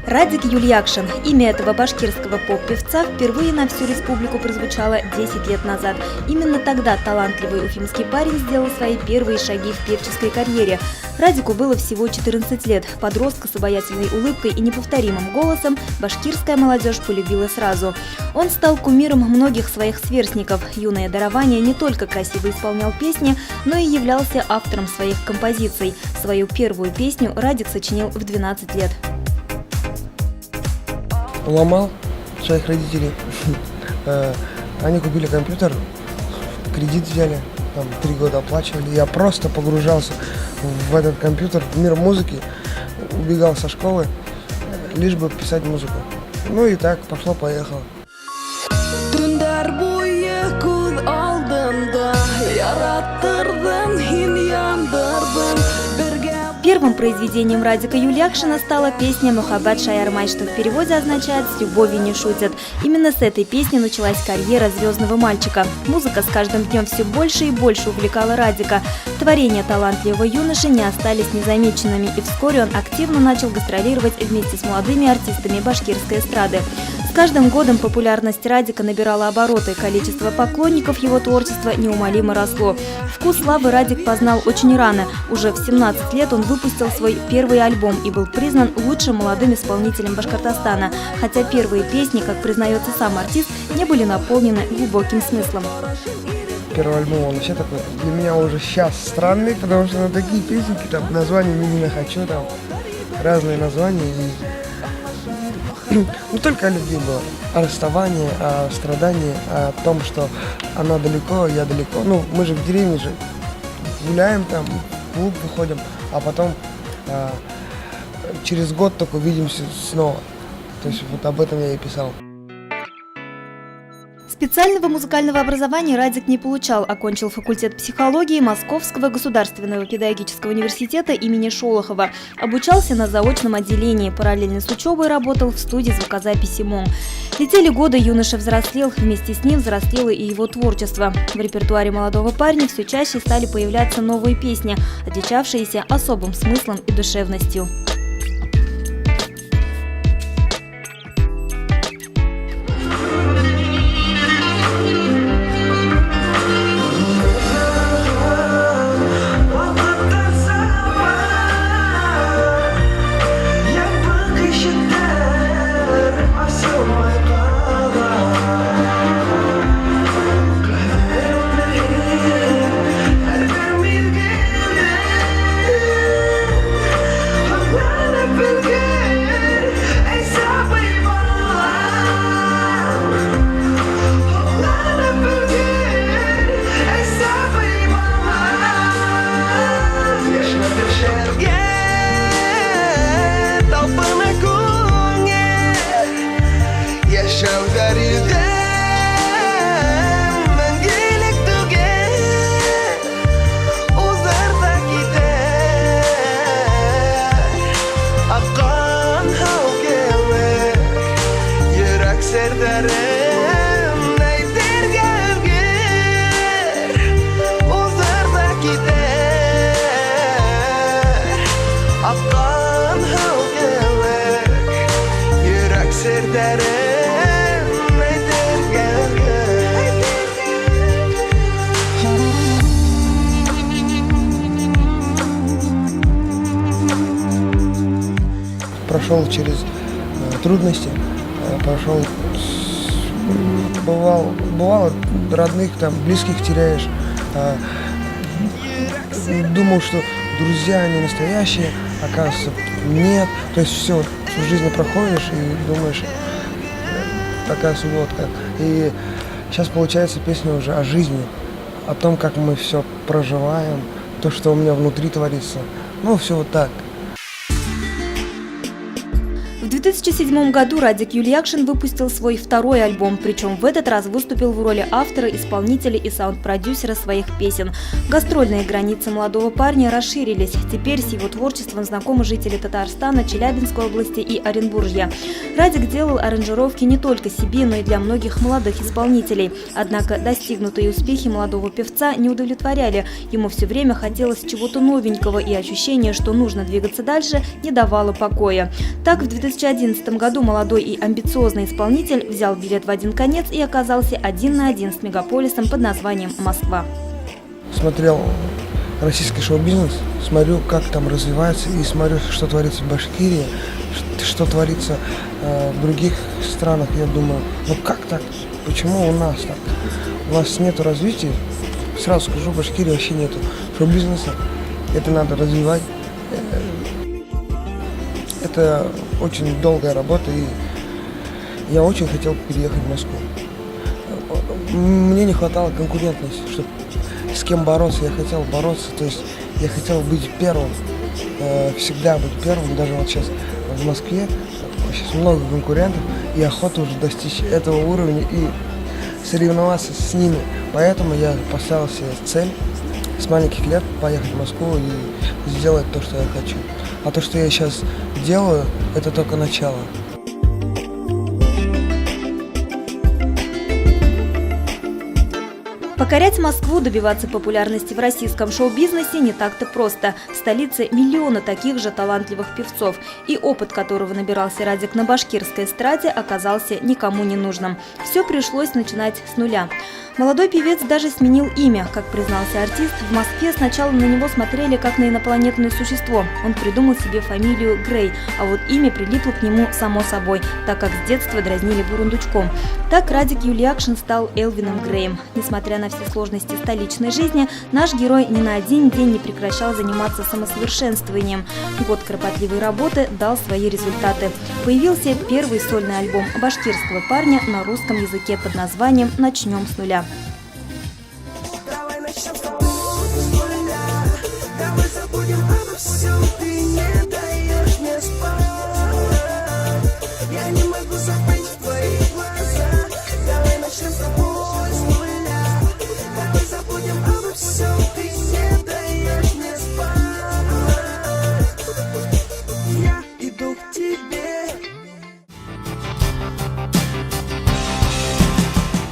Радик Юльякшин. Имя этого башкирского поп-певца впервые на всю республику прозвучало 10 лет назад. Именно тогда талантливый уфимский парень сделал свои первые шаги в певческой карьере. Радику было всего 14 лет. Подростка с обаятельной улыбкой и неповторимым голосом башкирская молодежь полюбила сразу. Он стал кумиром многих своих сверстников. Юное дарование не только красиво исполнял песни, но и являлся автором своих композиций. Свою первую песню Радик сочинил в 12 лет. Ломал своих родителей. Они купили компьютер, кредит взяли, там 3 года оплачивали. Я просто погружался в этот компьютер, в мир музыки, убегал со школы, лишь бы писать музыку. Ну и так пошло-поехало. Первым произведением Радика Юльякшина стала песня «Мухаббат Шаярмай», что в переводе означает «С любовью не шутят». Именно с этой песни началась карьера звездного мальчика. Музыка с каждым днем все больше и больше увлекала Радика. Творения талантливого юноши не остались незамеченными, и вскоре он активно начал гастролировать вместе с молодыми артистами башкирской эстрады. С каждым годом популярность Радика набирала обороты, количество поклонников его творчества неумолимо росло. Вкус славы Радик познал очень рано. Уже в 17 лет он выпустил свой первый альбом и был признан лучшим молодым исполнителем Башкортостана, хотя первые песни, как признается сам артист, не были наполнены глубоким смыслом. Первый альбом, он вообще такой, для меня уже сейчас странный, потому что такие песенки, там названия «Мимина хочу», там разные названия. Не только о любви было, о расставании, о страдании, о том, что она далеко, я далеко. Ну, мы же в деревне же гуляем там, в клуб выходим, а потом через год только увидимся снова. То есть вот об этом я и писал. Специального музыкального образования Радик не получал, окончил факультет психологии Московского государственного педагогического университета имени Шолохова. Обучался на заочном отделении, параллельно с учебой работал в студии звукозаписи МОМ. Летели годы, юноша взрослел, вместе с ним взрослело и его творчество. В репертуаре молодого парня все чаще стали появляться новые песни, отличавшиеся особым смыслом и душевностью. Прошел через трудности, прошел бывало родных, там, близких теряешь. Думал, что друзья, они настоящие, оказывается, нет. То есть все, вот, в жизни проходишь и думаешь, оказывается, вот как. И сейчас получается песня уже о жизни, о том, как мы все проживаем, то, что у меня внутри творится. Ну, все вот так. В 2007 году Радик Юльякшин выпустил свой второй альбом, причем в этот раз выступил в роли автора, исполнителя и саунд-продюсера своих песен. Гастрольные границы молодого парня расширились. Теперь с его творчеством знакомы жители Татарстана, Челябинской области и Оренбуржья. Радик делал аранжировки не только себе, но и для многих молодых исполнителей. Однако достигнутые успехи молодого певца не удовлетворяли. Ему все время хотелось чего-то новенького, и ощущение, что нужно двигаться дальше, не давало покоя. Так, в 2011 году молодой и амбициозный исполнитель взял билет в один конец и оказался один на один с мегаполисом под названием Москва. Смотрел российский шоу-бизнес, смотрю, как там развивается, и смотрю, что творится в Башкирии, что творится в других странах. Я думаю, ну как так? Почему у нас так? У нас нет развития. Сразу скажу, в Башкирии вообще нету шоу-бизнеса. Это надо развивать. Это очень долгая работа, и я очень хотел переехать в Москву. Мне не хватало конкурентности, чтобы с кем бороться. Я хотел бороться, то есть я хотел быть первым, всегда быть первым. Даже вот сейчас в Москве сейчас много конкурентов, и охота уже достичь этого уровня и соревноваться с ними. Поэтому я поставил себе цель с маленьких лет поехать в Москву и сделать то, что я хочу. А то, что я сейчас делаю, это только начало. Покорять Москву, добиваться популярности в российском шоу-бизнесе не так-то просто. В столице миллионы таких же талантливых певцов, и опыт, которого набирался Радик на башкирской эстраде, оказался никому не нужным. Все пришлось начинать с нуля. Молодой певец даже сменил имя. Как признался артист, в Москве сначала на него смотрели как на инопланетное существо. Он придумал себе фамилию Грей, а вот имя прилипло к нему само собой, так как с детства дразнили бурундучком. Так Радик Юльякшин стал Элвином Греем. Несмотря на все сложности столичной жизни, наш герой ни на один день не прекращал заниматься самосовершенствованием. Год кропотливой работы дал свои результаты. Появился первый сольный альбом башкирского парня на русском языке под названием «Начнем с нуля». Давай начнем с тобой с нуля. Давай забудем обо всем. Ты не даешь мне спать. Я не могу забыть твои глаза. Давай начнем с тобой с нуля. Давай забудем обо всем. Ты не даешь мне спать. Я иду к тебе.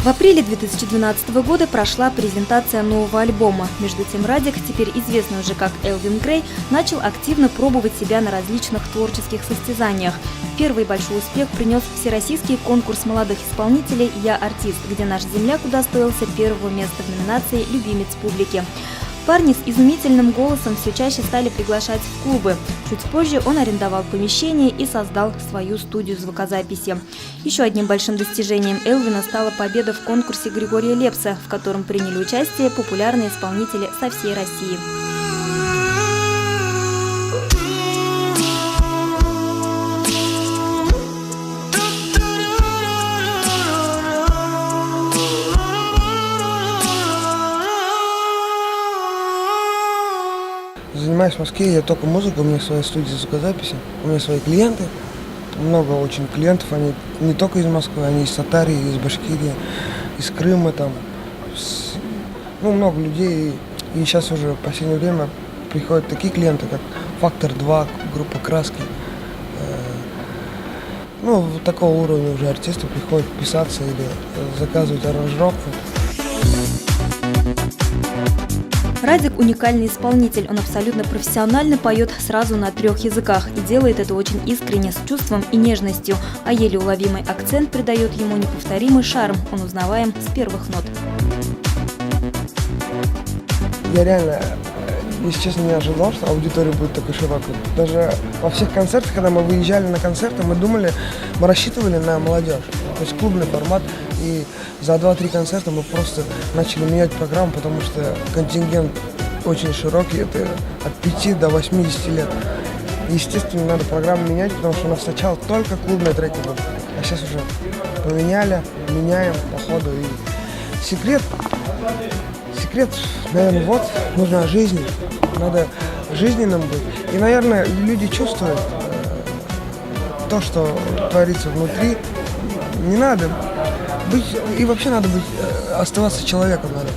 В апреле 2012 года прошла презентация нового альбома. Между тем Радик, теперь известный уже как Элвин Грей, начал активно пробовать себя на различных творческих состязаниях. Первый большой успех принес всероссийский конкурс молодых исполнителей «Я артист», где наш земляк удостоился первого места в номинации «Любимец публики». Парни с изумительным голосом все чаще стали приглашать в клубы. Чуть позже он арендовал помещение и создал свою студию звукозаписи. Еще одним большим достижением Элвина стала победа в конкурсе Григория Лепса, в котором приняли участие популярные исполнители со всей России. Занимаюсь в Москве, я только музыкой, у меня своя студия звукозаписи, у меня свои клиенты, много очень клиентов, они не только из Москвы, они из Татарии, из Башкирии, из Крыма, там, много людей, и сейчас уже в последнее время приходят такие клиенты, как Фактор 2, группа Краски, вот такого уровня уже артисты приходят писаться или заказывать аранжировку. Радик – уникальный исполнитель. Он абсолютно профессионально поет сразу на 3 языках и делает это очень искренне, с чувством и нежностью. А еле уловимый акцент придает ему неповторимый шарм. Он узнаваем с первых нот. Я реально, если честно, не ожидал, что аудитория будет такой широкой. Даже во всех концертах, когда мы выезжали на концерты, мы рассчитывали на молодежь. То есть клубный формат. И за 2-3 концерта мы просто начали менять программу, потому что контингент очень широкий, это от 5 до 80 лет. Естественно, надо программу менять, потому что у нас сначала только клубные треки были. А сейчас уже поменяли, меняем по ходу. И секрет, наверное, вот, нужно о жизни. Надо жизненным быть. И, наверное, люди чувствуют то, что творится внутри. Не надо быть, и вообще надо быть, оставаться человеком надо.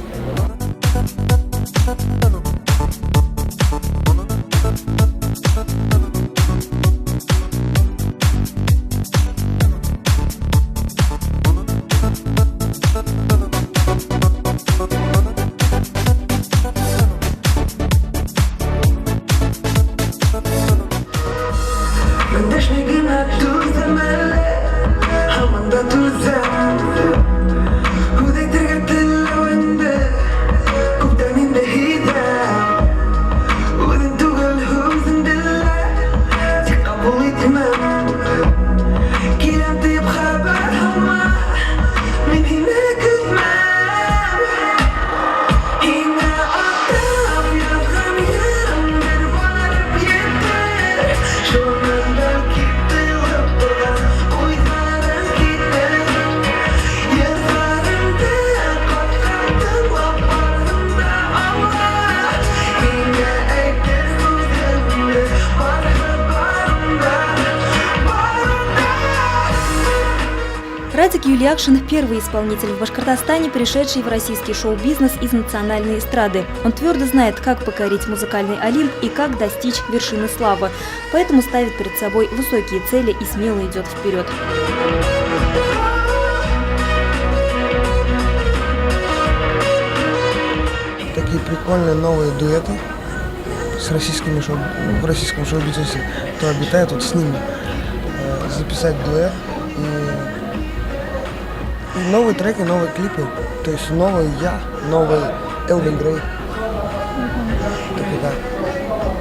Радик Юлиакшин – первый исполнитель в Башкортостане, пришедший в российский шоу-бизнес из национальной эстрады. Он твердо знает, как покорить музыкальный Олимп и как достичь вершины славы. Поэтому ставит перед собой высокие цели и смело идет вперед. Такие прикольные новые дуэты с российскими в российском шоу-бизнесе, кто обитает, вот с ними записать дуэт. И новые треки, новые клипы, то есть новый я, новый Элвин Грей. Так и так.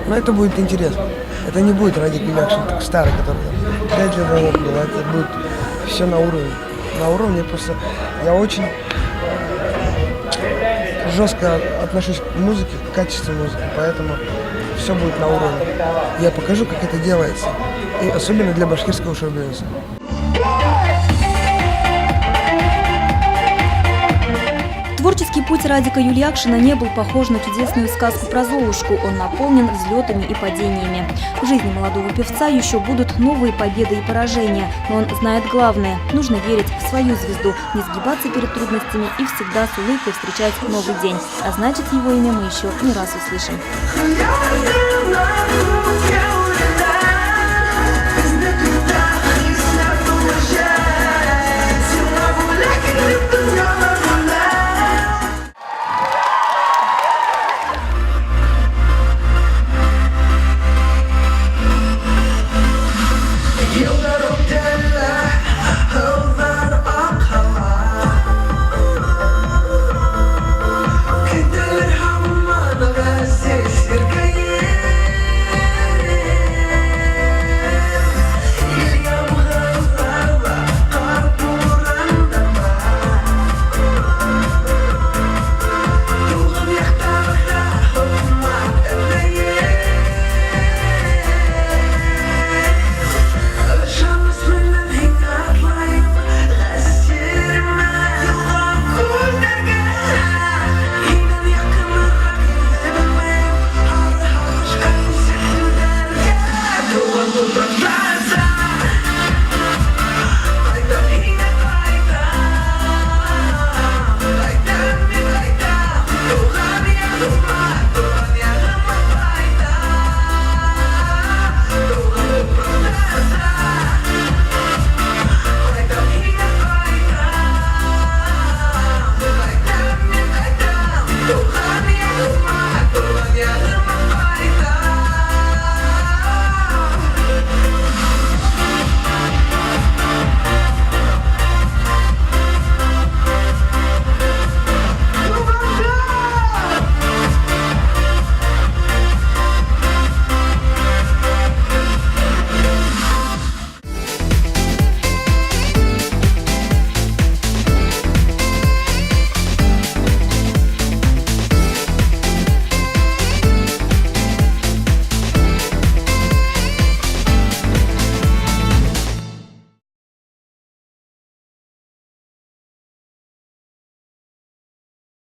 Но это будет интересно. Это не будет Радик Юлиакшин, так старый, который 5 лет назад был. Это будет все на уровне. На уровне просто я очень жестко отношусь к музыке, к качеству музыки, поэтому все будет на уровне. Я покажу, как это делается. И особенно для башкирского шоу-бизнеса. Творческий путь Радика Юлиакшина не был похож на чудесную сказку про Золушку. Он наполнен взлетами и падениями. В жизни молодого певца еще будут новые победы и поражения. Но он знает главное – нужно верить в свою звезду, не сгибаться перед трудностями и всегда с улыбкой встречать новый день. А значит, его имя мы еще не раз услышим.